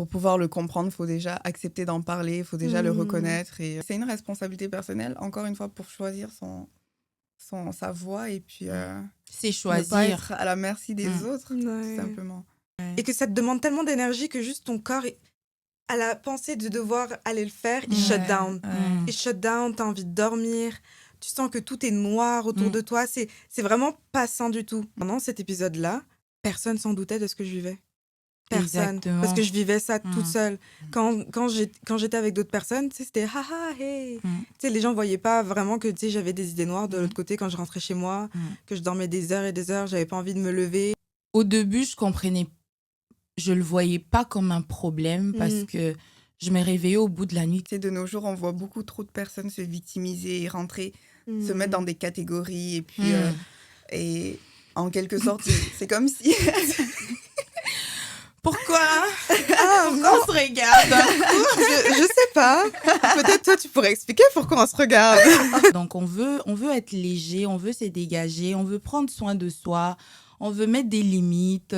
pour pouvoir le comprendre, il faut déjà accepter d'en parler, il faut déjà le Mhm. reconnaître. Et c'est une responsabilité personnelle, encore une fois, pour choisir sa voie et puis C'est ne pas choisir. être à la merci des autres, Ouais. tout simplement. Et que ça te demande tellement d'énergie que juste ton corps, à la pensée de devoir aller le faire, il shut down. Il shut down, t'as envie de dormir, tu sens que tout est noir autour de toi. C'est vraiment pas sain du tout. Pendant cet épisode-là, personne s'en doutait de ce que je vivais. Personne. Exactement. Parce que je vivais ça toute seule. Quand j'étais avec d'autres personnes, tu sais, c'était haha, hey. Tu sais, les gens voyaient pas vraiment que, tu sais, j'avais des idées noires de l'autre côté quand je rentrais chez moi, que je dormais des heures et des heures, j'avais pas envie de me lever. Au début, je le voyais pas comme un problème parce que je me réveillais au bout de la nuit. Tu sais, de nos jours, on voit beaucoup trop de personnes se victimiser et rentrer, se mettre dans des catégories et puis et en quelque sorte, c'est comme si Pourquoi Pourquoi on se regarde Je sais pas. Peut-être toi, tu pourrais expliquer pourquoi on se regarde. Donc, on veut être léger, on veut se dégager, on veut prendre soin de soi, on veut mettre des limites.